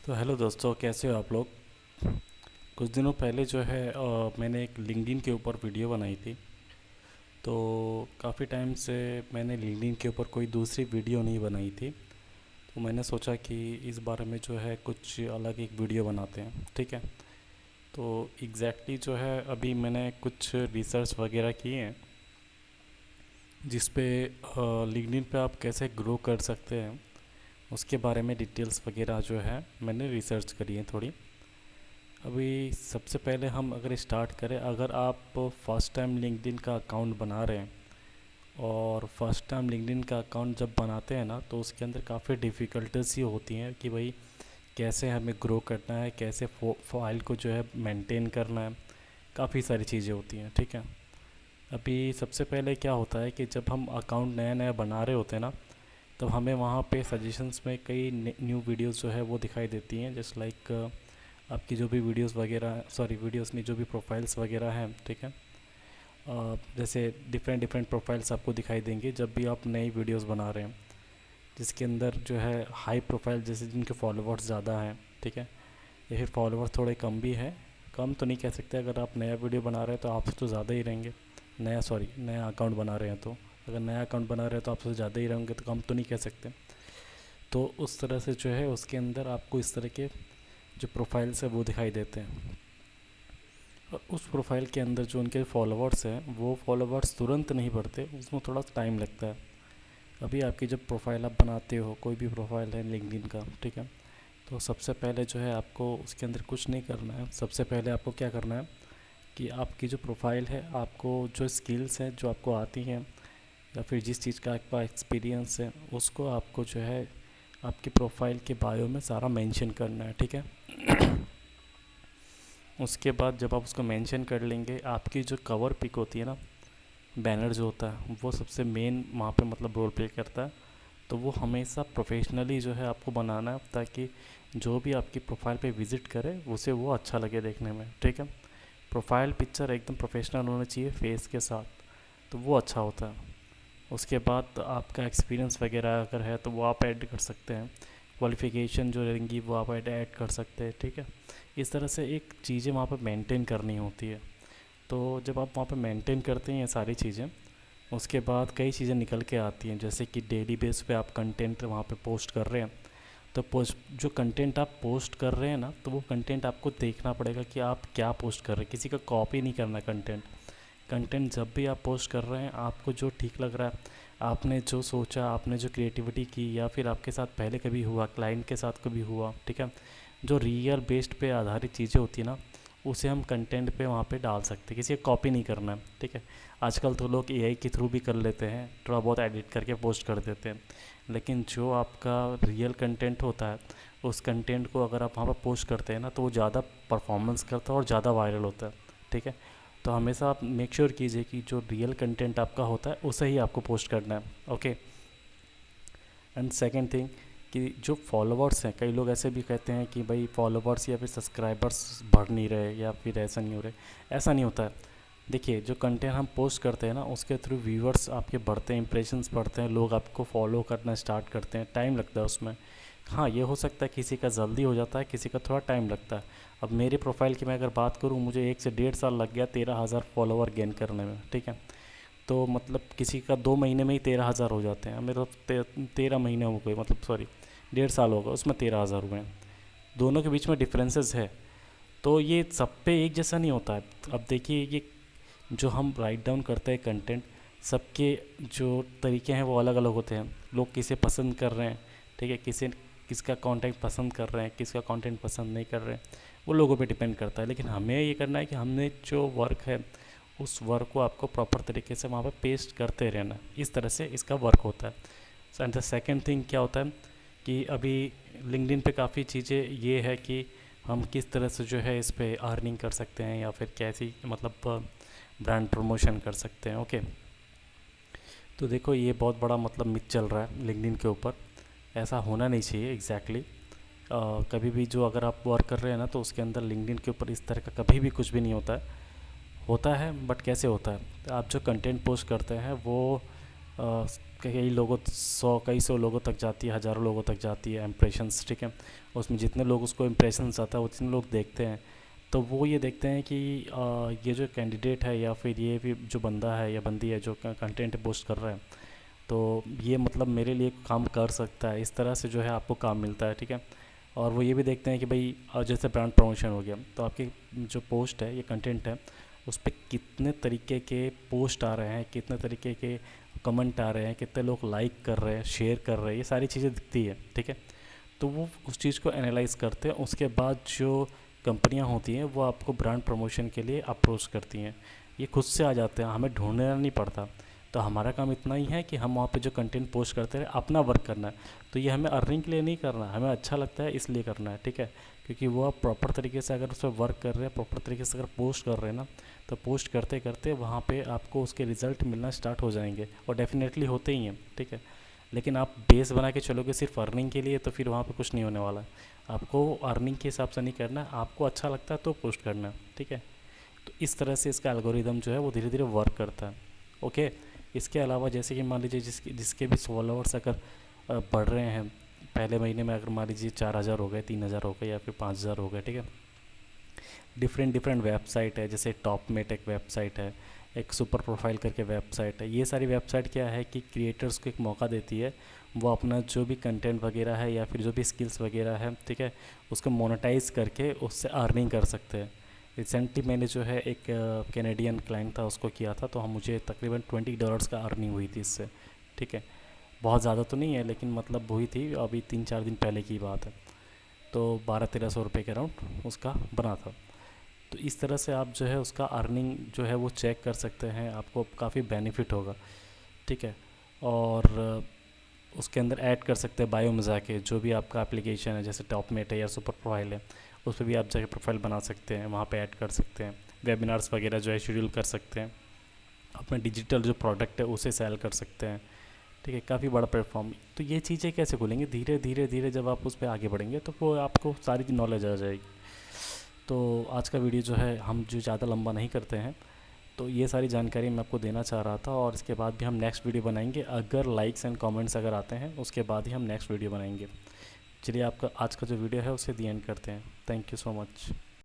तो हेलो दोस्तों, कैसे हो आप लोग। कुछ दिनों पहले जो है मैंने एक लिंक्डइन के ऊपर वीडियो बनाई थी। तो काफ़ी टाइम से मैंने लिंक्डइन के ऊपर कोई दूसरी वीडियो नहीं बनाई थी। तो मैंने सोचा कि इस बारे में जो है कुछ अलग एक वीडियो बनाते हैं, ठीक है। तो जो है अभी मैंने कुछ रिसर्च वगैरह किए हैं जिस पे लिंक्डइन पे आप कैसे ग्रो कर सकते हैं उसके बारे में डिटेल्स वगैरह जो है मैंने रिसर्च करी है थोड़ी। अभी सबसे पहले हम अगर स्टार्ट करें, अगर आप फर्स्ट टाइम लिंक्डइन का अकाउंट बना रहे हैं और फर्स्ट टाइम लिंक्डइन का अकाउंट जब बनाते हैं ना, तो उसके अंदर काफ़ी डिफ़िकल्टीज ये होती हैं कि भाई कैसे हमें ग्रो करना है, कैसे फाइल को जो है मेंटेन करना है। काफ़ी सारी चीज़ें होती हैं, ठीक है। अभी सबसे पहले क्या होता है कि जब हम अकाउंट नया नया बना रहे होते हैं ना, तब हमें वहाँ पे सजेशंस में कई न्यू वीडियोस जो है वो दिखाई देती हैं, जस्ट लाइक आपकी जो भी वीडियोस वगैरह, सॉरी वीडियोस नहीं, जो भी प्रोफाइल्स वगैरह हैं, ठीक है। जैसे डिफरेंट डिफरेंट प्रोफाइल्स आपको दिखाई देंगे जब भी आप नई वीडियोस बना रहे हैं, जिसके अंदर जो है हाई प्रोफाइल, जैसे जिनके फॉलोवर्स ज़्यादा हैं, ठीक है, या फिर फॉलोवर्स थोड़े कम भी हैं। कम तो नहीं कह सकते, अगर आप नया वीडियो बना रहे हैं तो आपसे तो ज़्यादा ही रहेंगे। नया अकाउंट बना रहे हैं तो, अगर नया अकाउंट बना रहे हैं तो आपसे ज़्यादा ही रहेंगे, तो कम तो नहीं कह सकते। तो उस तरह से जो है उसके अंदर आपको इस तरह के जो प्रोफाइल्स है वो दिखाई देते हैं। और उस प्रोफाइल के अंदर जो उनके फॉलोवर्स हैं वो फॉलोवर्स तुरंत नहीं बढ़ते, उसमें थोड़ा टाइम लगता है। अभी आपकी जब प्रोफाइल आप बनाते हो, कोई भी प्रोफाइल है लिंक्डइन का, ठीक है, तो सबसे पहले जो है आपको उसके अंदर कुछ नहीं करना है। सबसे पहले आपको क्या करना है कि आपकी जो प्रोफाइल है, आपको जो स्किल्स हैं जो आपको आती हैं या फिर जिस चीज़ का आपका एक्सपीरियंस है, उसको आपको जो है आपकी प्रोफाइल के बायो में सारा मेंशन करना है, ठीक है। उसके बाद जब आप उसको मेंशन कर लेंगे, आपकी जो कवर पिक होती है ना, बैनर जो होता है, वो सबसे मेन वहाँ पे मतलब रोल प्ले करता है। तो वो हमेशा प्रोफेशनली जो है आपको बनाना है, ताकि जो भी आपकी प्रोफाइल पे विज़िट करे उसे वो अच्छा लगे देखने में, ठीक है। प्रोफाइल पिक्चर एकदम प्रोफेशनल होना चाहिए फेस के साथ, तो वो अच्छा होता है। उसके बाद आपका एक्सपीरियंस वगैरह अगर है तो वो आप ऐड कर सकते हैं। क्वालिफ़िकेशन जो रहेंगी वो आप ऐड कर सकते हैं, ठीक है। इस तरह से एक चीज़ें वहाँ पर मेंटेन करनी होती है। तो जब आप वहाँ पर मेंटेन करते हैं ये सारी चीज़ें, उसके बाद कई चीज़ें निकल के आती हैं, जैसे कि डेली बेस पे आप कंटेंट वहाँ पे पोस्ट कर रहे हैं। तो पोस्ट जो कंटेंट आप पोस्ट कर रहे हैं ना, तो वो कंटेंट आपको देखना पड़ेगा कि आप क्या पोस्ट कर रहे हैं। किसी का कॉपी नहीं करना कंटेंट। कंटेंट जब भी आप पोस्ट कर रहे हैं, आपको जो ठीक लग रहा है, आपने जो सोचा, आपने जो क्रिएटिविटी की, या फिर आपके साथ पहले कभी हुआ, क्लाइंट के साथ कभी हुआ, ठीक है, जो रियल बेस्ड पे आधारित चीज़ें होती है ना, उसे हम कंटेंट पे वहाँ पे डाल सकते हैं। किसी का कॉपी नहीं करना है, ठीक है। आजकल तो लोग एआई के थ्रू भी कर लेते हैं, थोड़ा बहुत एडिट करके पोस्ट कर देते हैं। लेकिन जो आपका रियल कंटेंट होता है, उस कंटेंट को अगर आप वहाँ पर पोस्ट करते हैं ना, तो वो ज़्यादा परफॉर्मेंस करता है और ज़्यादा वायरल होता है, ठीक है। तो हमेशा आप मेक श्योर कीजिए कि जो रियल कंटेंट आपका होता है उसे ही आपको पोस्ट करना है, ओके। एंड सेकेंड थिंग, कि जो फॉलोवर्स हैं, कई लोग ऐसे भी कहते हैं कि भाई फॉलोवर्स या फिर सब्सक्राइबर्स बढ़ नहीं रहे, या फिर ऐसा नहीं हो रहे। ऐसा नहीं होता है। देखिए, जो कंटेंट हम पोस्ट करते हैं ना, उसके थ्रू व्यूअर्स आपके बढ़ते हैं, इंप्रेशंस बढ़ते हैं, लोग आपको फॉलो करना स्टार्ट करते हैं, टाइम लगता है उसमें। हाँ, ये हो सकता है किसी का जल्दी हो जाता है, किसी का थोड़ा टाइम लगता है। अब मेरे प्रोफाइल की मैं अगर बात करूँ, मुझे 1 से 1.5 साल लग गया 13,000 फॉलोवर गेन करने में, ठीक है। तो मतलब किसी का 2 महीने में ही 13,000 हो जाते हैं, मेरा 13 महीने हो गए, मतलब सॉरी 1.5 साल हो गया, उसमें 13,000 हुए हैं। दोनों के बीच में डिफरेंसेस है। तो ये सब पे एक जैसा नहीं होता है। अब देखिए, ये जो हम राइट डाउन करते हैं कंटेंट, सबके जो तरीके हैं वो अलग अलग होते हैं। लोग किसे पसंद कर रहे हैं, ठीक है, किसका कंटेंट पसंद कर रहे हैं, किसका कंटेंट पसंद नहीं कर रहे हैं, वो लोगों पे डिपेंड करता है। लेकिन हमें ये करना है कि हमने जो वर्क है, उस वर्क को आपको प्रॉपर तरीके से वहाँ पर पेस्ट करते रहना। इस तरह से इसका वर्क होता है। एंड द सेकेंड थिंग क्या होता है कि अभी लिंक्डइन पे काफ़ी चीज़ें ये है कि हम किस तरह से जो है इस पे अर्निंग कर सकते हैं, या फिर कैसी मतलब ब्रांड प्रमोशन कर सकते हैं, ओके। तो देखो, ये बहुत बड़ा मतलब मिथ चल रहा है लिंक्डइन के ऊपर। ऐसा होना नहीं चाहिए एग्जैक्टली। कभी भी जो अगर आप वर्क कर रहे हैं ना, तो उसके अंदर लिंक्डइन के ऊपर इस तरह का कभी भी कुछ भी नहीं होता है। होता है, बट कैसे होता है, तो आप जो कंटेंट पोस्ट करते हैं वो कई लोगों 100 लोगों तक जाती है, हज़ारों लोगों तक जाती है इम्प्रेशंस, ठीक है। उसमें जितने लोग उसको इम्प्रेशंस आता है उतने लोग देखते हैं, तो वो ये देखते हैं कि ये जो कैंडिडेट है या फिर ये भी जो बंदा है या बंदी है जो कंटेंट पोस्ट कर रहा है, तो ये मतलब मेरे लिए काम कर सकता है, इस तरह से जो है आपको काम मिलता है, ठीक है। और वो ये भी देखते हैं कि भाई जैसे ब्रांड प्रमोशन हो गया, तो आपकी जो पोस्ट है, ये कंटेंट है, उस पर कितने तरीके के पोस्ट आ रहे हैं, कितने तरीके के कमेंट आ रहे हैं, कितने लोग लाइक कर रहे हैं, शेयर कर रहे हैं, ये सारी चीज़ें दिखती है, ठीक है। तो वो उस चीज़ को एनालाइज करते हैं, उसके बाद जो कंपनियां होती हैं वो आपको ब्रांड प्रमोशन के लिए अप्रोच करती हैं। ये खुद से आ जाते हैं, हमें ढूंढना नहीं पड़ता। तो हमारा काम इतना ही है कि हम वहाँ पे जो कंटेंट पोस्ट करते रहे, अपना वर्क करना है। तो ये हमें अर्निंग के लिए नहीं करना, हमें अच्छा लगता है इसलिए करना है, ठीक है। क्योंकि वो आप प्रॉपर तरीके से अगर उस पर वर्क कर रहे हैं, प्रॉपर तरीके से अगर पोस्ट कर रहे हैं ना, तो पोस्ट करते करते वहाँ पे आपको उसके रिज़ल्ट मिलना स्टार्ट हो जाएंगे, और डेफिनेटली होते ही हैं, ठीक है। लेकिन आप बेस बना के चलोगे सिर्फ अर्निंग के लिए, तो फिर वहाँ पे कुछ नहीं होने वाला है। आपको अर्निंग के हिसाब से नहीं करना है, आपको अच्छा लगता है तो पोस्ट करना है, ठीक है। तो इस तरह से इसका एल्गोरिदम जो है वो धीरे धीरे वर्क करता है, ओके। इसके अलावा जैसे कि मान लीजिए जिसके भी फॉलोअर्स अगर बढ़ रहे हैं, पहले महीने में अगर मान लीजिए 4,000 हो गए, 3,000 हो गए, या फिर 5,000 हो गए, ठीक है। डिफरेंट डिफरेंट वेबसाइट है, जैसे टॉपमेट एक वेबसाइट है, एक सुपर प्रोफाइल करके वेबसाइट है। ये सारी वेबसाइट क्या है कि क्रिएटर्स को एक मौका देती है, वो अपना जो भी कंटेंट वगैरह है या फिर जो भी स्किल्स वगैरह है, ठीक है, उसको मोनेटाइज करके उससे अर्निंग कर सकते हैं। रिसेंटली मैंने जो है एक कैनेडियन क्लाइंट था, उसको किया था, तो हम मुझे तकरीबन $20 का अर्निंग हुई थी इससे, ठीक है। बहुत ज़्यादा तो नहीं है, लेकिन मतलब हुई थी, अभी 3-4 दिन पहले की बात है। तो 1200-1300 रुपये के अराउंड उसका बना था। तो इस तरह से आप जो है उसका अर्निंग जो है वो चेक कर सकते हैं, आपको काफ़ी बेनिफिट होगा, ठीक है। और उसके अंदर ऐड कर सकते हैं बायो में जाके, जो भी आपका एप्लीकेशन है, जैसे टॉपमेट है या सुपर प्रोफाइल है, उस पर भी आप जाके प्रोफाइल बना सकते हैं, वहाँ पे ऐड कर सकते हैं। वेबिनार्स वगैरह जो है शेड्यूल कर सकते हैं, अपना डिजिटल जो प्रोडक्ट है उसे सेल कर सकते हैं, ठीक है। काफ़ी बड़ा प्लेटफॉर्म। तो ये चीज़ें कैसे खुलेंगी, धीरे धीरे धीरे जब आप उस पर आगे बढ़ेंगे तो वो आपको सारी नॉलेज आ जाएगी। तो आज का वीडियो जो है हम जो ज़्यादा लंबा नहीं करते हैं, तो ये सारी जानकारी मैं आपको देना चाह रहा था, और इसके बाद भी हम नेक्स्ट वीडियो बनाएंगे। अगर लाइक्स एंड कमेंट्स अगर आते हैं उसके बाद ही हम नेक्स्ट वीडियो बनाएंगे। चलिए, आपका आज का जो वीडियो है उसे दी एंड करते हैं। Thank you so much.